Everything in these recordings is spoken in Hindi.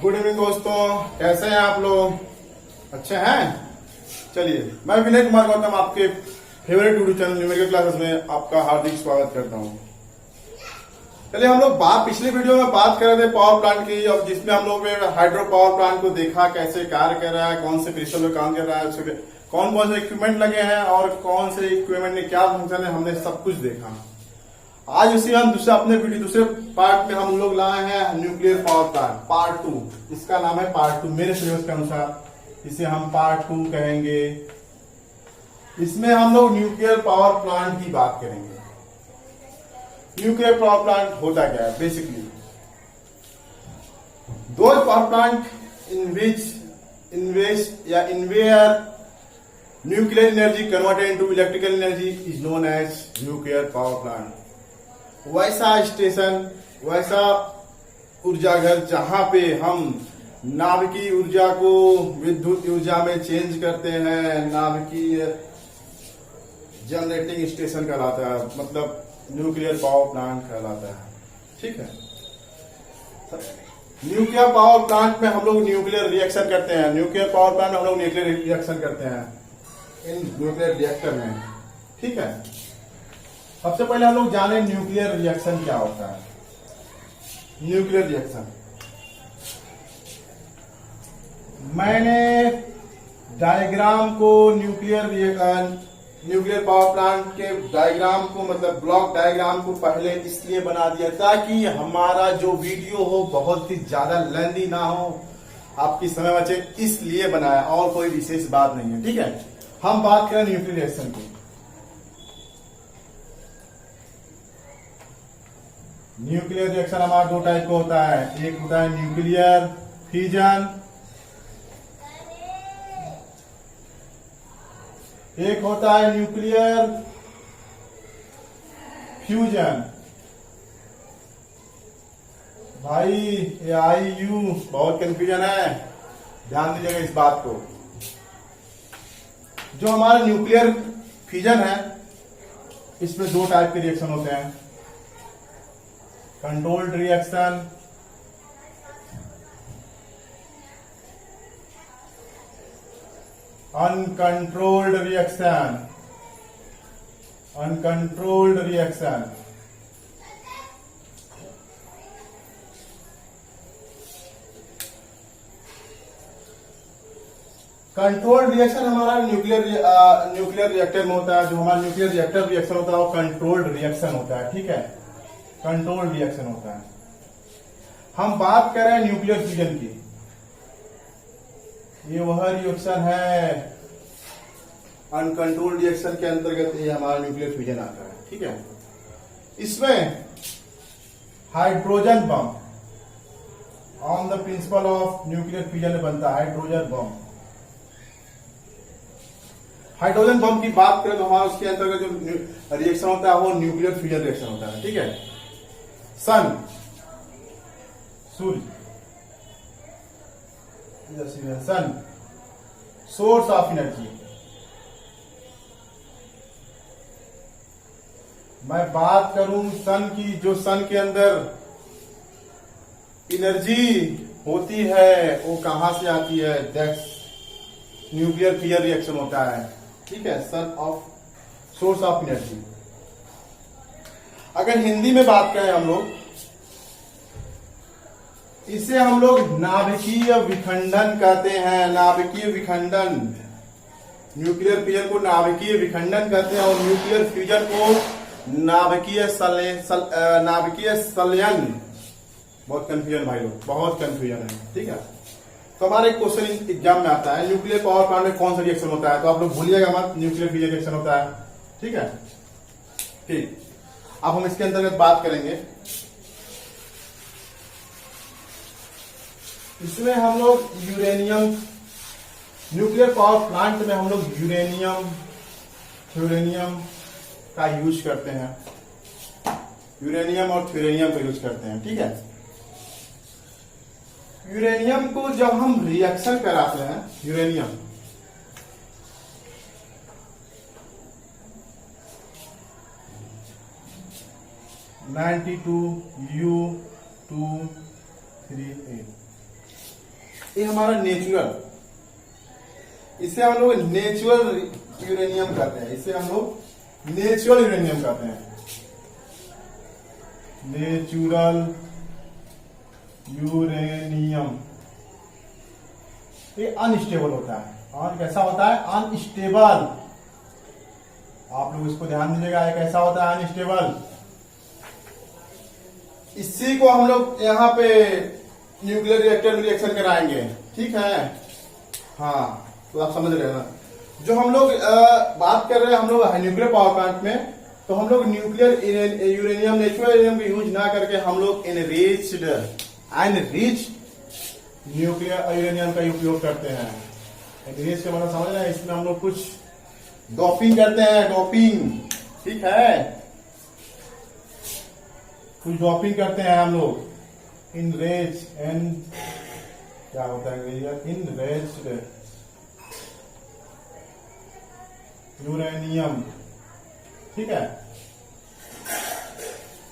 गुड इवनिंग दोस्तों, कैसे हैं आप लोग? अच्छे हैं? चलिए, मैं विनय कुमार गौतम आपके favourite YouTube channel numerical classes में आपका हार्दिक स्वागत करता हूं। चलिए, हम लोग पिछली वीडियो में बात कर रहे थे पावर प्लांट की, और जिसमें हम लोग हाइड्रो पावर प्लांट को देखा कैसे कार्य कर रहा है, कौन से क्रिस्टल में काम कर रहा है, उसके कौन कौन से इक्विपमेंट लगे हैं और कौन से इक्विपमेंट में क्या फंक्शन है, हमने सब कुछ देखा। आज इसी हम दूसरे पार्ट में हम लोग लाए हैं न्यूक्लियर पावर प्लांट पार्ट 2। इसका नाम है पार्ट 2 मेरे सिलेबस के अनुसार इसे हम पार्ट 2 कहेंगे। इसमें हम लोग न्यूक्लियर पावर प्लांट की बात करेंगे। न्यूक्लियर पावर प्लांट होता क्या है? बेसिकली दो power plant in where nuclear energy converted into electrical energy is known as nuclear power plant. वैसा स्टेशन, वैसा ऊर्जा घर जहां पे हम नाभिकीय ऊर्जा को विद्युत ऊर्जा में चेंज करते हैं, नाभिकीय जनरेटिंग स्टेशन कहलाता है, मतलब न्यूक्लियर पावर प्लांट कहलाता है। ठीक है, न्यूक्लियर पावर प्लांट में हम लोग न्यूक्लियर रिएक्शन करते हैं। न्यूक्लियर पावर प्लांट में हम लोग न्यूक्लियर रिएक्शन करते हैं इन न्यूक्लियर रिएक्टर में। ठीक है, सबसे पहले हम लोग जाने न्यूक्लियर रिएक्शन क्या होता है। न्यूक्लियर रिएक्शन, मैंने डायग्राम को न्यूक्लियर पावर प्लांट के डायग्राम को, मतलब ब्लॉक डायग्राम को पहले इसलिए बना दिया ताकि हमारा जो वीडियो हो बहुत ही ज्यादा लेंदी ना हो, आपकी समय बचे, इसलिए बनाया, और कोई विशेष बात नहीं है। ठीक है, हम बात करें न्यूक्लियर रिएक्शन की। न्यूक्लियर रिएक्शन हमारा दो टाइप का होता है। एक होता है न्यूक्लियर फिजन, एक होता है न्यूक्लियर फ्यूजन। भाई AIU बहुत कंफ्यूजन है, ध्यान दीजिएगा इस बात को। जो हमारा न्यूक्लियर फिजन है, इसमें दो टाइप के रिएक्शन होते हैं। Controlled reaction, uncontrolled reaction. Uncontrolled reaction, controlled reaction हमारा न्यूक्लियर रिएक्टर में होता है। जो हमारा न्यूक्लियर रिएक्टर रिएक्शन होता है वो कंट्रोल्ड रिएक्शन होता है। ठीक है, कंट्रोल्ड रिएक्शन होता है। हम बात कर रहे हैं न्यूक्लियर फिजन की। ये वह रिएक्शन है, अनकंट्रोल्ड रिएक्शन के अंतर्गत ये हमारा न्यूक्लियर फिजन आता है। ठीक है, इसमें hydrogen bomb on the principle of nuclear fission बनता है। हाइड्रोजन बम, हाइड्रोजन बम की बात करें तो हमारा उसके अंतर्गत जो रिएक्शन होता है वो न्यूक्लियर फ्यूजन रिएक्शन होता है। ठीक है, सन, सूर्य, सन सोर्स ऑफ एनर्जी। मैं बात करूं सन की, जो सन के अंदर एनर्जी होती है वो कहां से आती है? दैट्स न्यूक्लियर फ्यूजन रिएक्शन होता है। ठीक है, son of source of energy. अगर हिंदी में बात करें हम लोग, इसे हम लोग नाभिकीय विखंडन कहते हैं। नाभिकीय विखंडन, न्यूक्लियर फ्यूजन को नाभिकीय विखंडन कहते हैं, और न्यूक्लियर फ्यूजन को नाभिकीय संलयन। बहुत कंफ्यूजन भाई लोग, बहुत कंफ्यूजन है। ठीक है, तो हमारा एक क्वेश्चन एग्जाम में आता है, न्यूक्लियर पावर प्लांट में कौन सा रिएक्शन होता है? तो आप लोग भूलिएगा मत, न्यूक्लियर फ्यूजन रिएक्शन होता है। ठीक है, ठीक। अब हम इसके अंतर्गत बात करेंगे। इसमें हम लोग यूरेनियम, न्यूक्लियर पावर प्लांट में हम लोग यूरेनियम का यूज करते हैं। यूरेनियम और थ्यूरेनियम का यूज करते हैं। ठीक है, यूरेनियम को जब हम रिएक्शन कराते हैं, यूरेनियम 92U238 ये हमारा नेचुरल, इसे हम लोग नेचुरल यूरेनियम कहते हैं, इसे हम लोग नेचुरल यूरेनियम कहते हैं। नेचुरल यूरेनियम ये अनस्टेबल होता है। और कैसा होता है? अनस्टेबल। आप लोग इसको ध्यान दीजिएगा, ये कैसा होता है? अनस्टेबल। इसी को हम लोग यहाँ पे न्यूक्लियर रिएक्टर में रिएक्शन कराएंगे, ठीक है? हाँ, तो आप समझ रहे हैं ना। जो हम लोग बात कर रहे हैं, हम लोग न्यूक्लियर पावर प्लांट में, तो हम लोग न्यूक्लियर यूरेनियम, नेचुरल यूरेनियम का यूज ना करके हम लोग एनरिच्ड न्यूक्लियर यूरेनियम का उपयोग करते हैं। एनरिच का मतलब समझ रहे हैं? इसमें हम लोग कुछ डोपिंग करते हैं, डोपिंग, ठीक है? कुछ डोपिंग करते हैं हम लोग। इनरेच एंड क्या होता है इनरेच्ड यूरेनियम, ठीक है?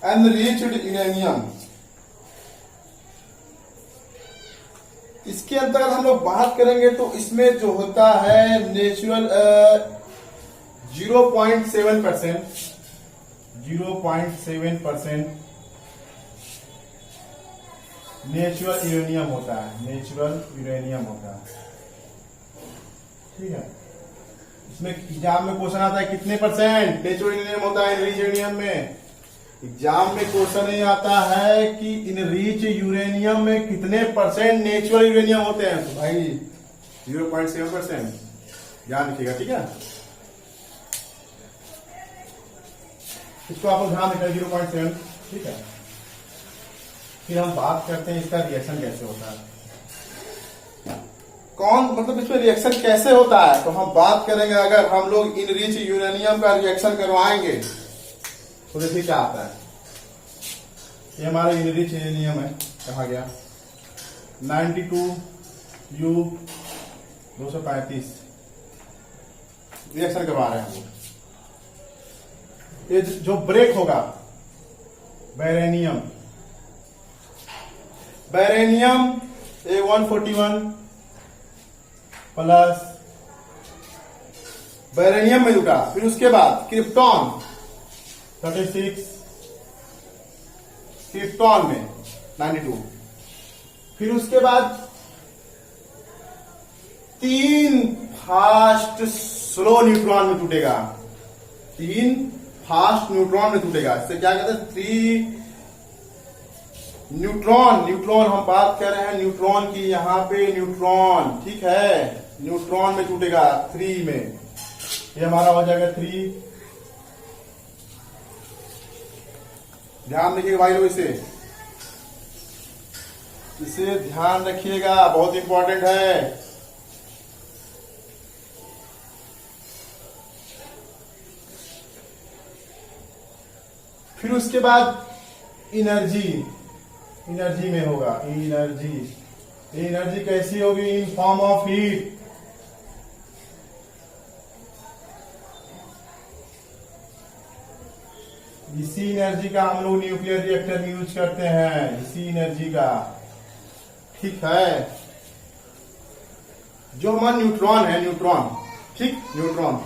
Enriched uranium. इसके अंतर्गत हम लोग बात करेंगे तो इसमें जो होता है नेचुरल 0.7% नेचुरल यूरेनियम होता है, नेचुरल यूरेनियम होता है, ठीक है? इसमें एग्जाम में क्वेश्चन आता है कितने परसेंट नेचुरल यूरेनियम होता है इनरिच यूरेनियम में। एग्जाम में क्वेश्चन ये आता है कि इनरिच यूरेनियम में कितने परसेंट नेचुरल यूरेनियम होते हैं, तो भाई 0.7% ध्यान रखिएगा, ठीक है? इसको आप ध्यान रखिएगा 0.7, ठीक है? फिर हम बात करते हैं इसका रिएक्शन कैसे होता है। कौन मतलब इसमें रिएक्शन कैसे होता है, तो हम बात करेंगे अगर हम लोग इनरिच यूरेनियम का रिएक्शन करवाएंगे तो देखिए क्या आता है। ये हमारा इनरिच यूरेनियम है, कहा गया 92U235 रिएक्शन करवा रहे हैं हम लोग। ये जो ब्रेक होगा बैरेनियम A141 प्लस बैरेनियम में जुटा, फिर उसके बाद क्रिप्टॉन 36 क्रिप्टॉन में 92, फिर उसके बाद 3 फास्ट स्लो न्यूट्रॉन में टूटेगा, 3 फास्ट न्यूट्रॉन में टूटेगा। इससे क्या कहते हैं? 3 न्यूट्रॉन हम बात कर रहे हैं न्यूट्रॉन की, यहां पे न्यूट्रॉन, ठीक है? न्यूट्रॉन में टूटेगा 3 में, ये हमारा हो जाएगा 3। ध्यान रखिएगा भाई लोग, इसे ध्यान रखिएगा, बहुत इंपॉर्टेंट है। फिर उसके बाद एनर्जी में होगा एनर्जी कैसी होगी? In form of heat. इसी एनर्जी का हम लोग न्यूक्लियर रिएक्टर में यूज करते हैं, इसी एनर्जी का, ठीक है? जो हमारा न्यूट्रॉन है, ठीक, न्यूट्रॉन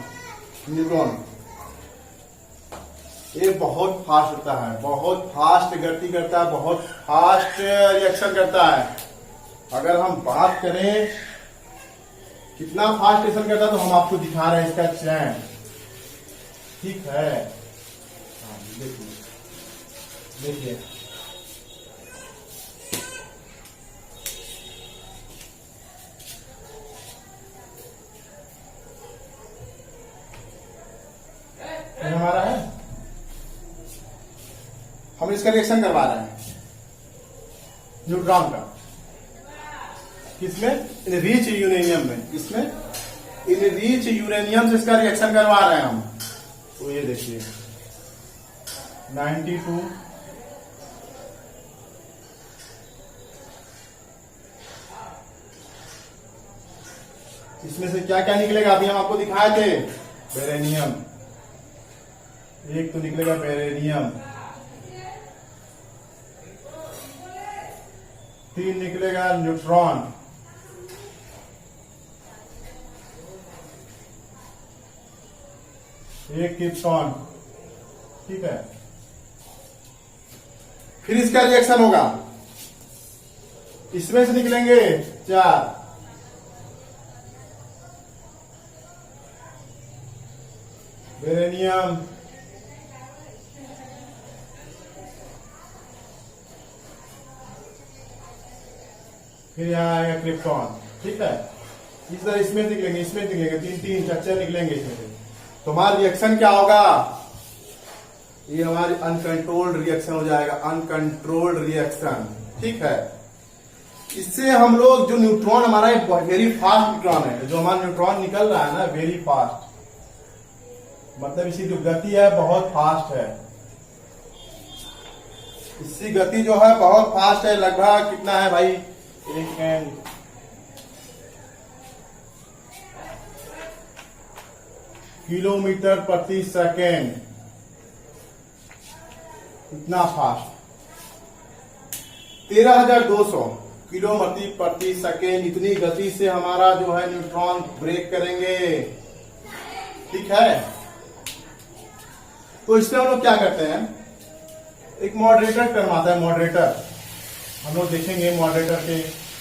ये बहुत फास्ट होता है, बहुत फास्ट गति करता है, बहुत फास्ट रिएक्शन करता है। अगर हम बात करें कितना फास्ट रिएक्शन करता है तो हम आपको दिखा रहे हैं इसका चैन, ठीक है? देखिए हमारा है, हम इसका रिएक्शन करवा रहे हैं न्यूट्रॉन का, किसमें? इनरिच यूरेनियम में। इसमें इनरिच यूरेनियम से इसका रिएक्शन करवा रहे हैं हम। तो ये देखिए 92 इसमें से क्या क्या निकलेगा? अभी हम आपको दिखाए थे बेरेनियम, एक तो निकलेगा बेरेनियम, 3 निकलेगा न्यूट्रॉन, एक क्रिप्टॉन, ठीक है। फिर इसका रिएक्शन होगा, इसमें से निकलेंगे 4, बेरेनियम, फिर यहां आएगा क्रिप्टॉन, ठीक है। इस तरह इसमें निकलेंगे, इसमें निकलेंगे, 3 4 निकलेंगे इसमें से। तो हमारा रिएक्शन क्या होगा, ये हमारी अनकंट्रोल्ड रिएक्शन हो जाएगा, अनकंट्रोल्ड रिएक्शन, ठीक है। इससे हम लोग जो न्यूट्रॉन हमारा वेरी फास्ट न्यूट्रॉन है, जो हमारा न्यूट्रॉन निकल रहा है ना वेरी फास्ट, मतलब इसकी जो गति है बहुत फास्ट है, इसकी गति जो है बहुत फास्ट है। लगभग कितना है भाई, 1 किलोमीटर प्रति सेकेंड, इतना फास्ट। 13,200 किलोमीटर प्रति सेकेंड, इतनी गति से हमारा जो है न्यूट्रॉन ब्रेक करेंगे, ठीक है। तो इसमें हम लोग क्या करते हैं, एक मॉडरेटर टर्म आता है, मॉडरेटर। हम लोग देखेंगे मॉडरेटर के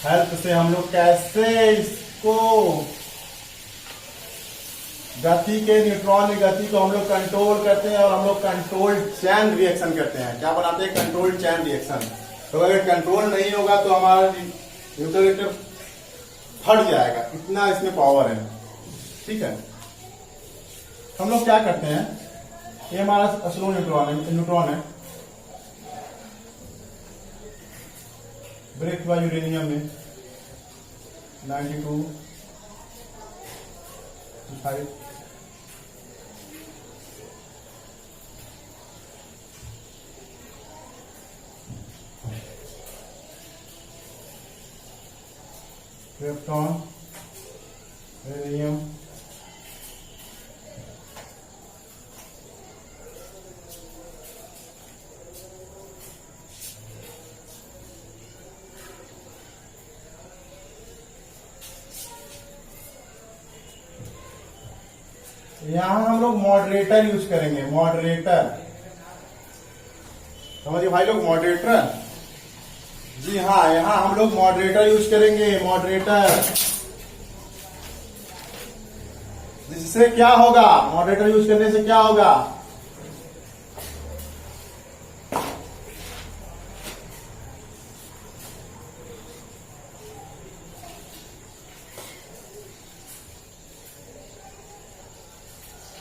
हेल्प से हम लोग कैसे इसको गति के, न्यूट्रॉन की गति को हम लोग कंट्रोल करते हैं, और हम लोग कंट्रोल्ड चैन रिएक्शन करते हैं। क्या बनाते हैं, कंट्रोल्ड चैन रिएक्शन। तो अगर कंट्रोल नहीं होगा तो हमारा न्यूट्रॉन रिएक्टर फट जाएगा, इतना इसमें पावर है, ठीक है। हम लोग क्या करते हैं, ये हमारा स्लो न्यूट्रॉन है, ब्रेक हुआ यूरेनियम में 92 5, क्रिप्टॉन, यूरेनियम, यहां हम लोग मॉडरेटर यूज करेंगे, मॉडरेटर, समझिए भाई लोग, मॉडरेटर, जी हाँ, यहां हम लोग मॉडरेटर यूज करेंगे, मॉडरेटर। जिससे क्या होगा, मॉडरेटर यूज करने से क्या होगा,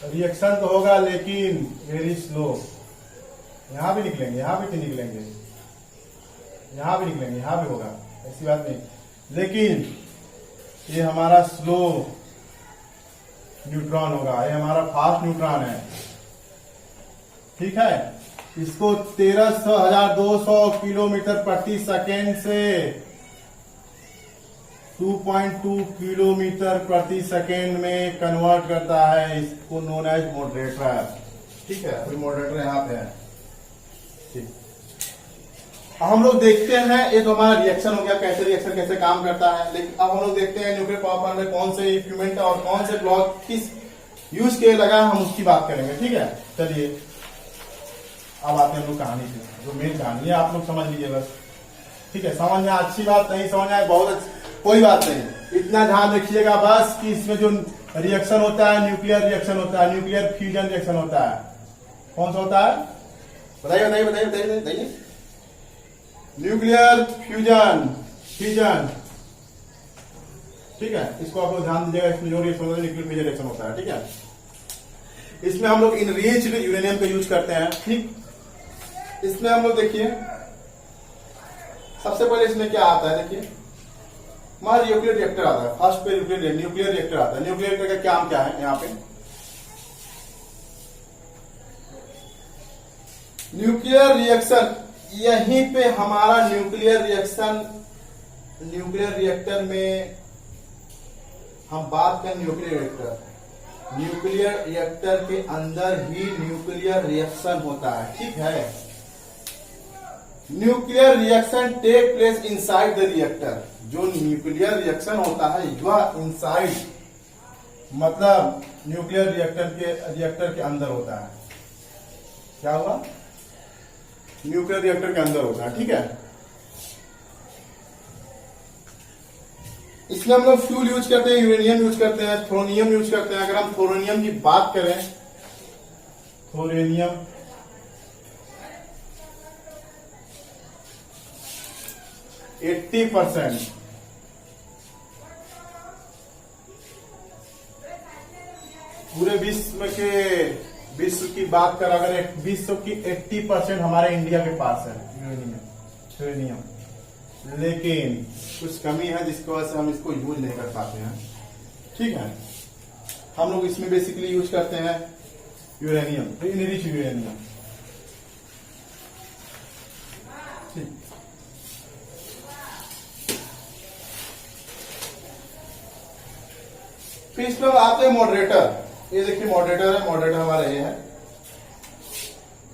रिएक्शन तो होगा लेकिन वेरी स्लो। यहां भी निकलेंगे, यहां भी निकलेंगे, यहां भी निकलेंगे, यहां भी होगा, ऐसी बात नहीं, लेकिन ये हमारा स्लो न्यूट्रॉन होगा, ये हमारा फास्ट न्यूट्रॉन है, ठीक है। इसको 13,200 किलोमीटर प्रति सेकेंड से 2.2 किलोमीटर प्रति सेकेंड में कन्वर्ट करता है, इसको नोन एज मॉडरेटर, ठीक है। अभी मॉडरेटर यहां पे है, ठीक। हम लोग देखते हैं, ये तो हमारा रिएक्शन हो गया, कैसे रिएक्शन कैसे काम करता है। लेकिन अब हम लोग देखते हैं न्यूक्लियर पावर प्लांट में कौन से इक्विपमेंट और कौन से ब्लॉक किस यूज के लगा, हम उसकी बात करेंगे, ठीक है। चलिए अब आते हैं हम लोग कहानी पे, जो मेन कहानी है आप लोग समझ लीजिए बस, ठीक है। समझ में अच्छी बात, नहीं समझ में आए बहुत कोई बात नहीं, इतना ध्यान रखिएगा बस कि इसमें जो रिएक्शन होता है, न्यूक्लियर रिएक्शन होता है, न्यूक्लियर फ्यूजन रिएक्शन होता है, कौन सा होता है, बताइए बताइए बताइए बताइए बताइए। न्यूक्लियर फ्यूजन, फ्यूजन, ठीक है। इसको आप लोग ध्यान दीजिएगा, इसमें जो रिएक्शन होता है न्यूक्लियर फ्यूजन रिएक्शन होता है, ठीक है। इसमें हम लोग इनरिच्ड यूरेनियम का यूज करते हैं, ठीक। इसमें हम लोग देखिए, सबसे पहले इसमें क्या आता है, देखिए हमारा न्यूक्लियर रिएक्टर आता है, फर्स्ट पे न्यूक्लियर रिएक्टर आता है। न्यूक्लियर रिएक्टर का काम क्या है, यहाँ पे न्यूक्लियर रिएक्शन, यहीं पे हमारा न्यूक्लियर रिएक्शन, न्यूक्लियर रिएक्टर में हम बात करें, न्यूक्लियर रिएक्टर, न्यूक्लियर रिएक्टर के अंदर ही न्यूक्लियर रिएक्शन होता है, ठीक है। Nuclear reaction take place inside the reactor, जो न्यूक्लियर रिएक्शन होता है वह इनसाइड मतलब न्यूक्लियर रिएक्टर के अंदर होता है। क्या हुआ? न्यूक्लियर रिएक्टर के अंदर होता है, ठीक है। इसमें हम लोग फ्यूल यूज करते हैं, यूरेनियम यूज करते हैं, थोरोनियम यूज करते हैं। अगर हम थोरोनियम की बात करें, थोरोनियम 80%, पूरे विश्व की बात कर, अगर विश्व की 80% हमारे इंडिया के पास है यूरेनियम। लेकिन कुछ कमी है जिसकी वजह से हम इसको यूज नहीं कर पाते हैं, ठीक है। हम लोग इसमें बेसिकली यूज करते हैं यूरेनियम, इनरिच यूरेनियम, ठीक। फिर इसमें आते हैं मॉडरेटर। ये देखिए मॉडरेटर है, मॉडरेटर हमारा ये है,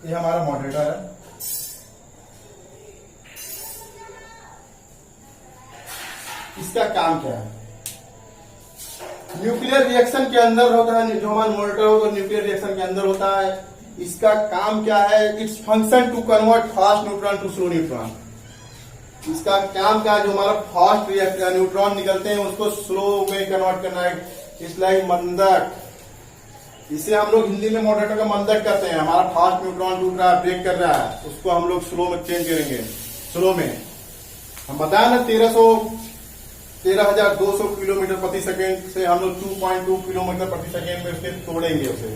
ये हमारा मॉडरेटर है। इसका काम क्या है? न्यूक्लियर रिएक्शन के अंदर होता है, जो हमारा मॉडरेटर होगा न्यूक्लियर रिएक्शन के अंदर होता है। इसका काम क्या है? Its function to convert fast neutron to slow neutron. इसका काम क्या है? जो हमारा फास्ट न्यूट्रॉन निकलते हैं उसको स्लो में कन्वर्ट करना है। इट्स लाइक मंदक, इसे हम लोग हिंदी में मॉडरेटर का मंदक कहते हैं। हमारा फास्ट न्यूट्रॉन टूट रहा है, ब्रेक कर रहा है, उसको हम लोग स्लो में चेंज करेंगे। स्लो में हम बताया ना 13,200 किलोमीटर प्रति सेकेंड से हम लोग 2.2 किलोमीटर प्रति सेकेंड में उसके तोड़ेंगे, उसे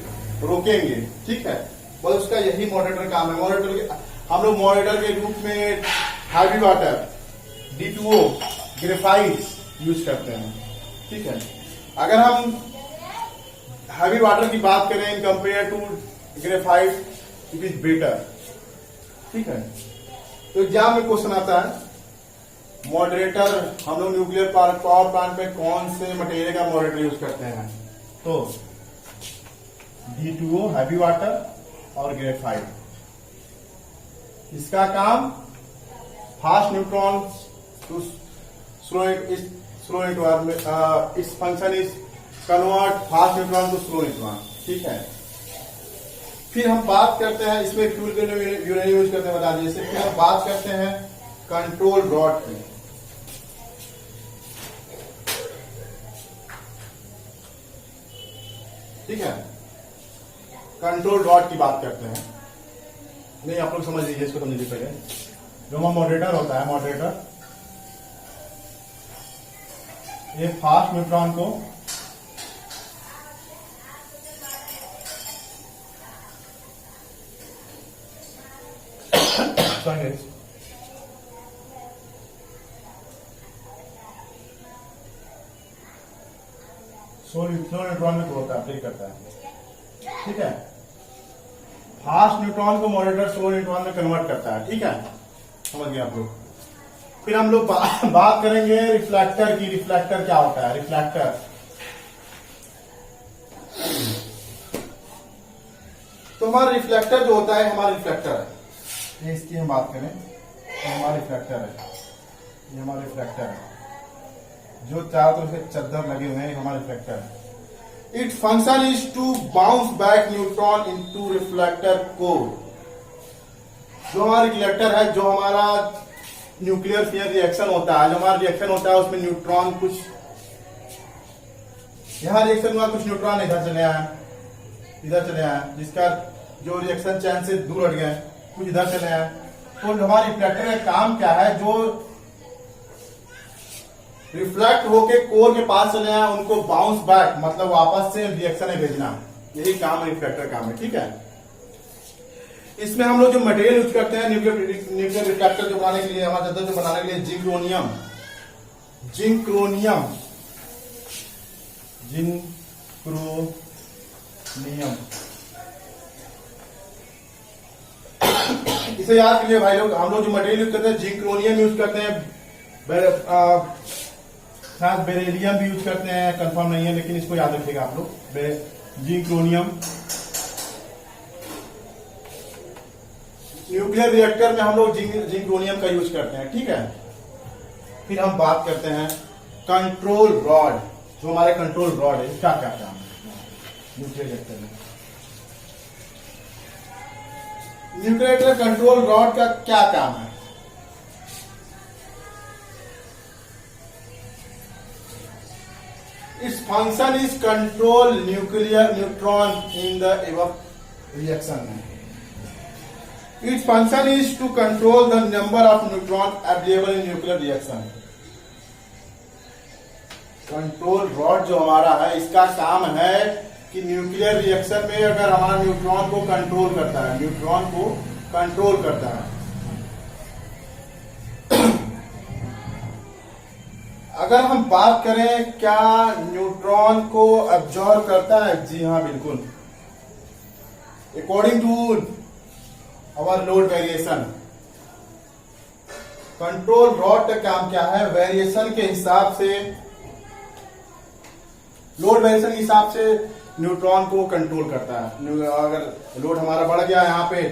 रोकेंगे, ठीक है। बस उसका यही मॉडरेटर काम है। मॉडरेटर हम लोग मॉडरेटर के रूप में heavy water, D2O, graphite use करते हैं, ठीक है। अगर हम हैवी वाटर की बात करें in compare to graphite, it is better, ठीक है। तो एग्जाम में क्वेश्चन आता है मॉडरेटर, हम लोग न्यूक्लियर पावर प्लांट में कौन से मटेरियल का मॉडरेटर यूज करते हैं? तो D2O हैवी वाटर और ग्रेफाइट। इसका काम fast neutron to slow its function is convert fast neutron to slow neutron, ठीक है। फिर हम बात करते हैं, इसमें फ्यूल के लिए यूरेनियम यूज करते हैं, बता दीजिए। फिर हम बात करते हैं कंट्रोल रॉड की, ठीक है। कंट्रोल रॉड की बात करते हैं, नहीं आप लोग समझ लीजिए, इसको समझ लीजिए पहले। जो हमारा मॉडरेटर होता है, मॉडरेटर ये फास्ट न्यूट्रॉन को स्लो न्यूट्रॉन में होता है, ब्रेक करता है, ठीक है। फास्ट न्यूट्रॉन को मॉडरेटर स्लो न्यूट्रॉन में कन्वर्ट करता है, ठीक है। समझ गए आप लोग। फिर हम लोग बात करेंगे रिफ्लेक्टर की। रिफ्लेक्टर क्या होता है? रिफ्लेक्टर तो हमारा रिफ्लेक्टर जो होता है, हमारा रिफ्लेक्टर है, ये इसकी हम बात करें तो हमारा रिफ्लेक्टर है, ये हमारा रिफ्लेक्टर है, जो चारों तरफ से चद्दर लगे हुए हैं, हमारा रिफ्लेक्टर है। It function is to bounce back neutron into reflector core. जो हमारा रिफ्लेक्टर है, जो हमारा न्यूक्लियर फियर रिएक्शन होता है, जो हमारा रिएक्शन होता है उसमें न्यूट्रॉन कुछ यहां रिएक्शन हुआ, कुछ न्यूट्रॉन इधर चले आए, इधर चले आए, जिसका जो रिएक्शन चैन से दूर हट गए, कुछ इधर चले आए। तो हमारे रिफ्लेक्टर का काम क्या है? जो रिफ्लेक्ट होके कोर के पास चले आए उनको बाउंस बैक, मतलब वापस से रिएक्शन में भेजना, यही काम रिफ्लेक्टर काम है, ठीक है। इसमें हम लोग जो मटेरियल यूज करते हैं न्यूक्लियर रिफ्लेक्टर जो बनाने के लिए, हमारा चद्दर जो बनाने के लिए, जिंक्रोनियम इसे याद कीजिए भाई लोग। हम लोग जो मटेरियल यूज करते हैं जिंक्रोनियम यूज करते हैं, शायद बेरिलियम भी यूज करते हैं, कंफर्म नहीं है, लेकिन इसको याद रखिएगा आप लोग। जिंक्रोनियम न्यूक्लियर रिएक्टर में हम लोग जिंक्रोनियम का यूज करते हैं, ठीक है। फिर हम बात करते हैं कंट्रोल रॉड। जो हमारे कंट्रोल रॉड है, क्या क्या काम है न्यूक्लियर रिएक्टर में। न्यूक्लियर कंट्रोल रॉड का क्या काम है? Its function is control nuclear neutron in the above reaction. Its function is to control the number of neutrons available in nuclear reaction. Control rod जो हमारा है, इसका काम है कि न्यूक्लियर रिएक्शन में अगर हमारा न्यूट्रॉन को कंट्रोल करता है, न्यूट्रॉन को कंट्रोल करता है। अगर हम बात करें क्या न्यूट्रॉन को एब्जॉर्ब करता है, जी हाँ बिल्कुल। According to our load variation, control rod का काम क्या है? वेरिएशन के हिसाब से, लोड वेरिएशन के हिसाब से न्यूट्रॉन को कंट्रोल करता है। अगर लोड हमारा बढ़ गया, यहाँ पे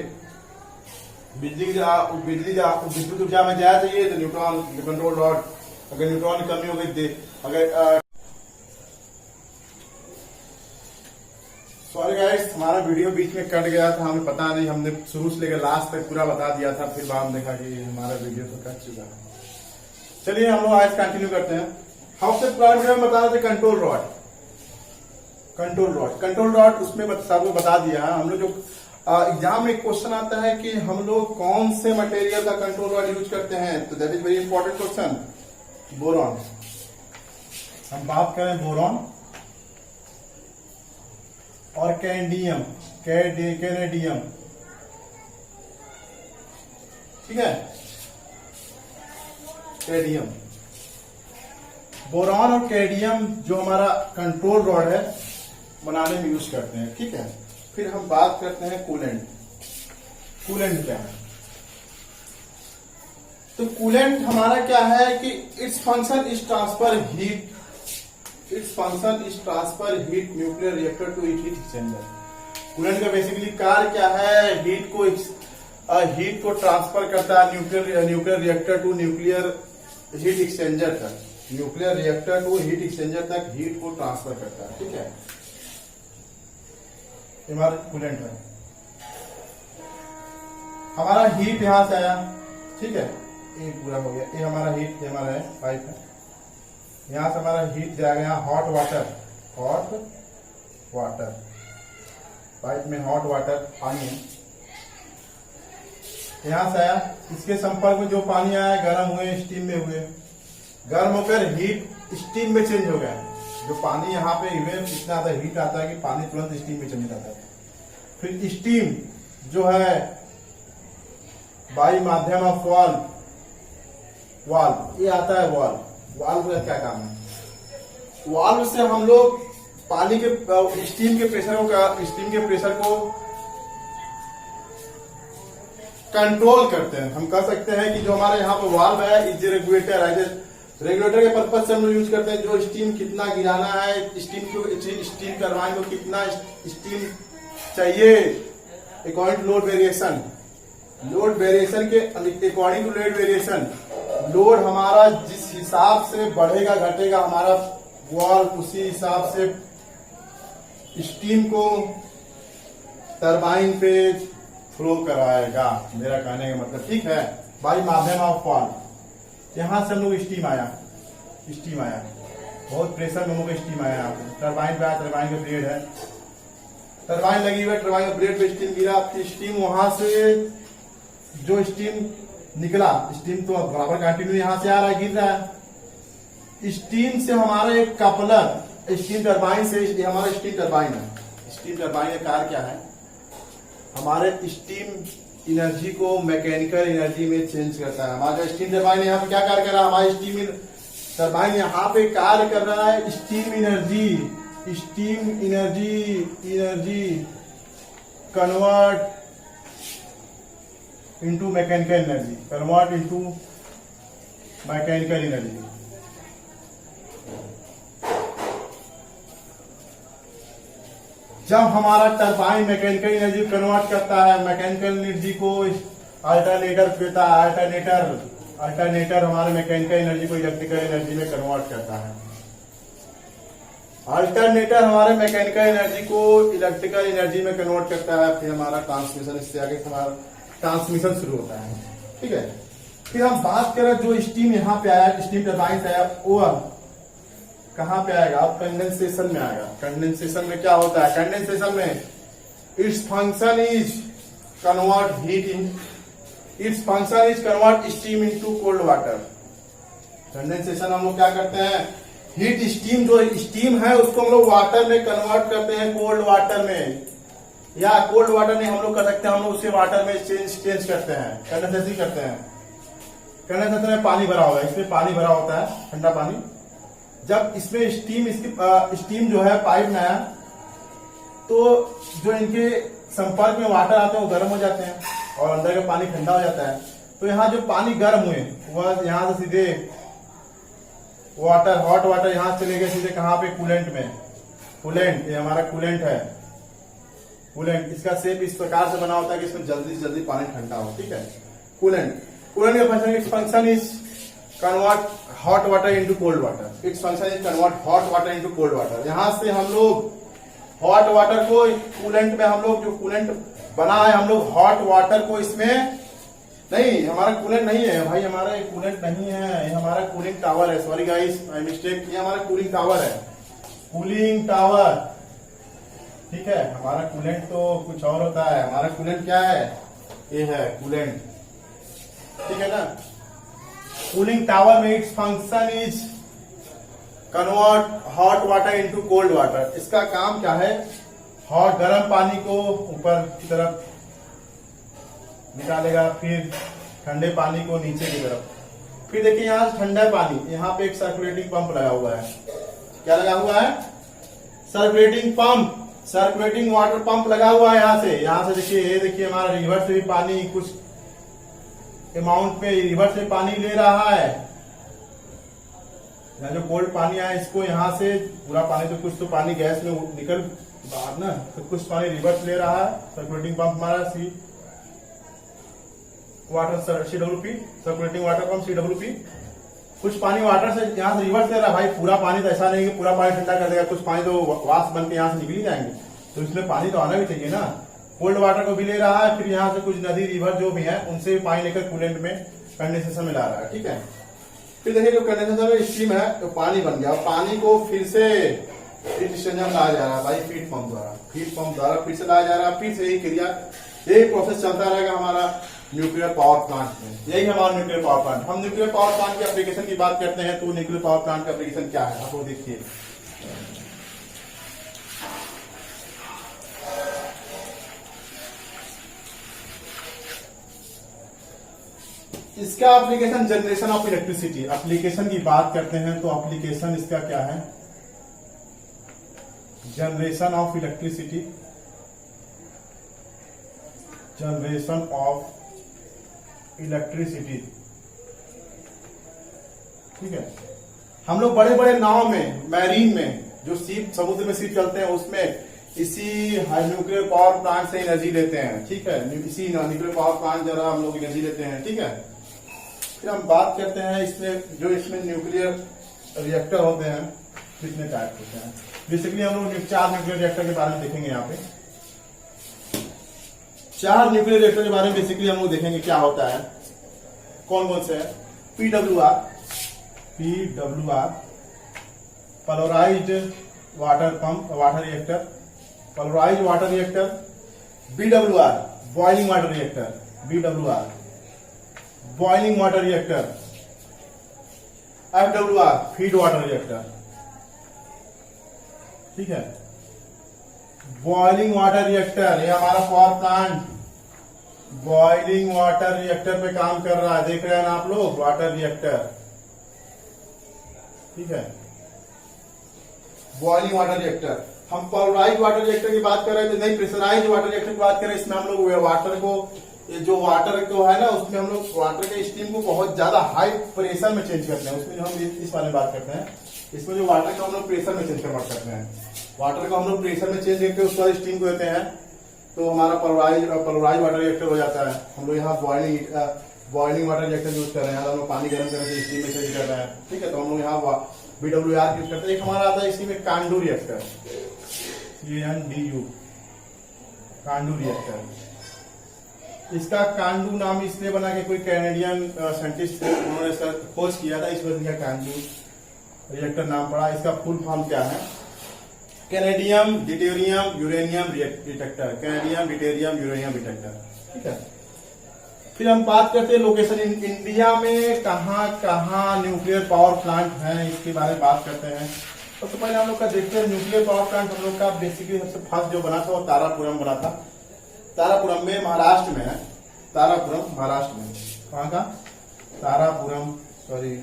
विद्युत ऊर्जा में जाया चाहिए तो न्यूट्रॉन कंट्रोल रॉड, अगर न्यूट्रॉन की कमी हो गई, अगर सॉरी गाइस, हमारा वीडियो बीच में कट गया था, हमें पता नहीं, हमने शुरू से लेकर लास्ट तक पूरा बता दिया था, फिर बाद में देखा कि हमारा वीडियो तो कट चुका है। चलिए हम लोग आज कंटिन्यू करते हैं। हमसे पुराने वीडियो में बता रहे थे कंट्रोल रॉड, कंट्रोल रॉड उसमें सबको बता दिया है। हम लोग जो एग्जाम में क्वेश्चन आता है कि हम लोग कौन से मटेरियल का कंट्रोल रॉड यूज करते हैं, तो that is very important question. Boron, हम बात करें बोरॉन और कैनेडियम, ठीक है, कैडियम, बोरॉन और कैडियम जो हमारा कंट्रोल रॉड है बनाने में यूज करते हैं, ठीक है। फिर हम बात करते हैं कूलेंट। कूलेंट क्या है? तो कूलेंट हमारा क्या है कि it's function is transfer heat, nuclear reactor to heat exchanger. Coolant का बेसिकली कार्य क्या है? हीट को ट्रांसफर करता है nuclear reactor to nuclear heat exchanger तक, nuclear reactor to heat exchanger तक हीट को ट्रांसफर करता है, ठीक है। हमारा कूलेंट है, हमारा हीट यहां से आया, ठीक है, ये पूरा हो गया, ये हमारा हीट, ये हमारा है पाइप है, यहां से हमारा हीट जाएगा यहाँ हॉट वाटर, पाइप में हॉट वाटर पानी है, यहां से आया, इसके संपर्क में जो पानी आया गर्म हुए, स्टीम में हुए, गर्म होकर हीट स्टीम में चेंज हो गया। जो पानी यहाँ पे हुए इतना ज्यादा हीट आता है कि पानी तुरंत स्टीम में चेंज जाता है। फिर स्टीम जो है बाई माध्यम ऑफ वाल्व, ये आता है वाल्व का क्या काम है? वाल्व से हम लोग पानी के स्टीम के प्रेशर को कंट्रोल करते हैं। हम कह सकते हैं कि जो हमारे यहाँ पे वाल्व है इज रेगुलेटर के पर्पज से हम लोग यूज करते हैं। जो स्टीम कितना गिराना है, स्टीम टरबाइन को कितना स्टीम चाहिए अकॉर्डिंग टू लोड वेरिएशन के according to load variation, load हमारा जिस हिसाब से बढ़ेगा घटेगा, हमारा वाल्व उसी हिसाब से स्टीम को टरबाइन पे फ्लो कराएगा, मेरा कहने का मतलब, ठीक है। बाई माध्यम ऑफ वाल्व, यहां से हम लोग स्टीम आया, बहुत प्रेशर में हम लोग स्टीम आया, यहाँ पे टरबाइन पे आया, टरबाइन का ब्लेड है, टरबाइन लगी हुई है, टरबाइन का ब्लेड पे स्टीम गिरा, स्टीम वहां से जो स्टीम निकला, स्टीम तो बराबर कंटिन्यू यहां से आ रहा है, गिर रहा है। स्टीम से हमारा एक कपलर, स्टीम टरबाइन से, हमारा स्टीम टरबाइन है, स्टीम टरबाइन का कार्य क्या है? हमारे स्टीम एनर्जी को मैकेनिकल एनर्जी में चेंज करता है। हमारा स्टीम टरबाइन यहाँ पे क्या कार्य कर रहा है? हमारी स्टीम टरबाइन यहाँ पे कार्य कर रहा है steam energy convert into mechanical energy, जब हमारा टरबाइन मैकेनिकल एनर्जी कन्वर्ट करता है, मैकेनिकल एनर्जी को अल्टरनेटर देता है, अल्टरनेटर हमारे मैकेनिकल एनर्जी को इलेक्ट्रिकल एनर्जी में कन्वर्ट करता है। अल्टरनेटर हमारे मैकेनिकल एनर्जी को इलेक्ट्रिकल एनर्जी में कन्वर्ट करता है, फिर हमारा ट्रांसमिशन, इससे आगे हमारा ट्रांसमिशन शुरू होता है। ठीक है, फिर हम बात करें जो स्टीम यहाँ पे आया, स्टीम टरबाइन है, वो कहाँ पे आएगा? अब कंडेंसेशन में आएगा। कंडेंसेशन में क्या होता है? कंडेंसेशन में it's function is convert heat in, it's function is convert steam into cold water. Condensation हम लोग क्या करते हैं? हीट स्टीम, जो स्टीम है उसको हम लोग वाटर में कन्वर्ट करते हैं, कोल्ड वाटर में, या कोल्ड वाटर नहीं हम लोग कर सकते हैं, हम लोग उसे वाटर में चेंज करते हैं, कंडेंसेशन करते हैं। कंडेंसेशन में पानी भरा होगा, इसमें पानी भरा होता है, ठंडा पानी। जब इसमें स्टीम, इसकी स्टीम जो है पाइप में आया, तो जो इनके संपर्क में वाटर आते हैं वो गर्म हो जाते हैं और अंदर का पानी ठंडा हो जाता है। तो यहाँ जो पानी गर्म हुए वह यहाँ से सीधे वाटर, हॉट वाटर यहाँ चले गए सीधे कहाँ पे? कूलेंट में। कूलेंट, ये हमारा कूलेंट है। कूलेंट, इसका शेप इस प्रकार से बना होता है कि इसमें जल्दी से जल्दी पानी ठंडा हो। ठीक है, कूलेंट। कूलेंट का function is convert hot water into cold water. It's function is convert hot water into cold water. यहां से हम लोग हॉट वाटर को कूलेंट में, हम लोग जो कूलेंट बना है, हम लोग हॉट वाटर को इसमें, नहीं हमारा कूलेंट नहीं है भाई, हमारा ये कूलेंट नहीं है, ये हमारा कूलिंग टावर है। सॉरी गाइस, आई मिस्टेक, ये हमारा कूलिंग टावर है, कूलिंग टावर। ठीक है, हमारा कूलेंट तो कुछ और होता है। हमारा कूलेंट क्या है? ये है कूलेंट। ठीक है ना, कूलिंग टावर में it's function is convert hot water into cold water. इसका काम क्या है? हॉट गर्म पानी को ऊपर की तरफ निकालेगा, फिर ठंडे पानी को नीचे की तरफ। फिर देखिए यहाँ ठंडा पानी, यहाँ पे एक सर्कुलेटिंग पंप लगा हुआ है। क्या लगा हुआ है? Circulating pump, circulating water pump लगा हुआ है। यहाँ से देखिए, ये देखिए हमारा रिवर से भी पानी कुछ अमाउंट में रिवर से पानी ले रहा है। यहाँ जो कोल्ड पानी आया, इसको यहाँ से पूरा पानी, तो कुछ तो पानी गैस में निकल बाहर ना, तो कुछ पानी रिवर से ले रहा है। सर्कुलेटिंग पंप हमारा sea water, CWP, circulating water pump CWP। कुछ पानी वाटर से यहाँ से रिवर से ले रहा है। भाई पूरा पानी तो ऐसा नहीं कि पूरा पानी ठंडा कर देगा, कुछ पानी तो वाष्प बन के यहाँ से निकल ही जाएंगे, तो इसमें पानी तो आना भी चाहिए ना। कोल्ड वाटर को भी ले रहा है, फिर यहाँ से कुछ नदी, रिवर जो भी है, उनसे भी पानी लेकर कूलेंट में कंडेंसेशन में ला रहा है। ठीक है, फिर देखिए जो कंडेंसेशन में स्टीम है तो पानी बन गया, पानी को फिर से हीट एक्सचेंजर में लाया जा रहा है भाई, फीड पंप द्वारा, फीड पंप द्वारा फिर से लाया जा रहा है। फिर से यही क्रिया, यही प्रोसेस चलता रहेगा हमारा न्यूक्लियर पावर प्लांट में। यही हमारा न्यूक्लियर पावर प्लांट। हम न्यूक्लियर पावर प्लांट के एप्लीकेशन की बात करते हैं, तो न्यूक्लियर पावर प्लांट का एप्लीकेशन क्या है आप वो देखिए। इसका application generation of electricity. Application की बात करते हैं तो एप्लीकेशन इसका क्या है? Generation of electricity, generation of electricity. ठीक है, हम लोग बड़े बड़े नाव में, मैरीन में, जो सीप समुद्र में सीप चलते हैं, उसमें इसी न्यूक्लियर पावर प्लांट से एनर्जी लेते हैं। ठीक है, इसी न्यूक्लियर पावर प्लांट द्वारा हम लोग एनर्जी लेते हैं। ठीक है, फिर हम बात करते हैं इसमें जो इसमें न्यूक्लियर रिएक्टर होते हैं कितने टाइप होते हैं। बेसिकली हम लोग 4 न्यूक्लियर रिएक्टर के बारे में देखेंगे। यहाँ पे 4 न्यूक्लियर रिएक्टर के बारे में बेसिकली हम लोग देखेंगे क्या होता है, कौन कौन से है। PWR, polarised water pump, water reactor, polarised water reactor. BWR, boiling water reactor, BWR, boiling water reactor. FWR, feed water reactor. ठीक है, बॉइलिंग वाटर रिएक्टर, ये हमारा power plant boiling water reactor पे काम कर रहा है, देख रहे हैं ना आप लोग, वाटर रिएक्टर। ठीक है, बॉइलिंग वाटर रिएक्टर। हम पोलराइज्ड वाटर रिएक्टर की बात कर रहे थे, नहीं प्रेशराइज्ड वाटर रिएक्टर की बात कर रहे हैं। इसमें हम लोग वाटर को, जो वाटर को है ना, उसमें हम लोग वाटर के स्टीम को बहुत ज्यादा हाई प्रेशर में चेंज करते हैं। उसमें जो हम इस बारे में बात करते हैं, इसमें जो वाटर को हम लोग प्रेशर में चेंज करते हैं, वाटर को हम लोग प्रेशर में चेंज करके उसके बाद स्टीम को देते हैं, तो हमारा पोलराइज्ड वाटर रिएक्टर हो जाता है। हम लोग यहाँ बॉइलिंग वाटर रिएक्टर यूज कर रहे हैं, हम लोग पानी गर्म करने से स्टीम में चेंज कर रहे हैं। ठीक है, तो हम लोग यहाँ BWR यूज करते हैं। एक हमारा आता है इसी में कांडू रिएक्टर, CANDU, कांडू रिएक्टर। इसका कांडू नाम इसलिए बना कि कोई कैनेडियन साइंटिस्ट थे, उन्होंने इसका खोज किया था, इस वजह से कांडू रिएक्टर नाम पड़ा। इसका फुल फॉर्म क्या है? Canadian deuterium uranium detector, Canadian deuterium uranium detector. ठीक है, फिर हम बात करते हैं लोकेशन। इंडिया में कहाँ कहाँ न्यूक्लियर पावर प्लांट है, इसके बारे में बात करते हैं। सबसे पहले हम लोग का देखते हैं न्यूक्लियर पावर प्लांट हम लोग का बेसिकली सबसे फर्स्ट जो बना था वो तारापुरम बना था। तारापुरम में महाराष्ट्र में है, तारापुरम महाराष्ट्र में। कहाँ का? तारापुरम, सॉरी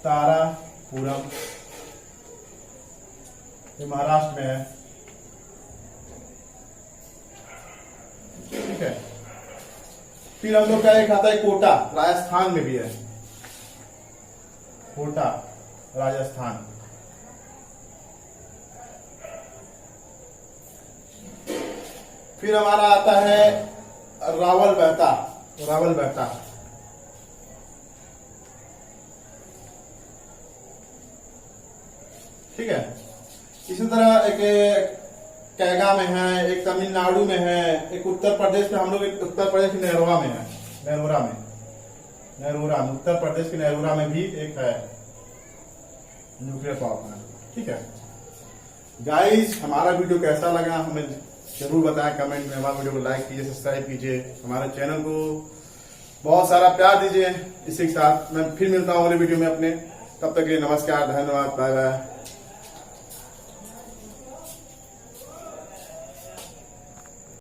तारापुरम, ये महाराष्ट्र में है। ठीक है, फिर हम लोग का एक आता है कोटा, राजस्थान में भी है, कोटा राजस्थान। फिर हमारा आता है रावलबहता, रावलबहता। ठीक है, इसी तरह एक कैगा में है, एक तमिलनाडु में है, एक उत्तर प्रदेश में, हम लोग एक उत्तर प्रदेश के नेरोरा में है, नेरोरा में, नेरोरा में, उत्तर प्रदेश के नेरोरा में भी एक है न्यूक्लियर पावर प्लांट। ठीक है गाइस, हमारा वीडियो कैसा लगा हमें जरूर बताएं कमेंट में। हमारे वीडियो को लाइक कीजिए, सब्सक्राइब कीजिए, हमारे चैनल को बहुत सारा प्यार दीजिए। इसी के साथ मैं फिर मिलता हूँ अगले वीडियो में अपने। तब तक के लिए नमस्कार, धन्यवाद, बाय बाय।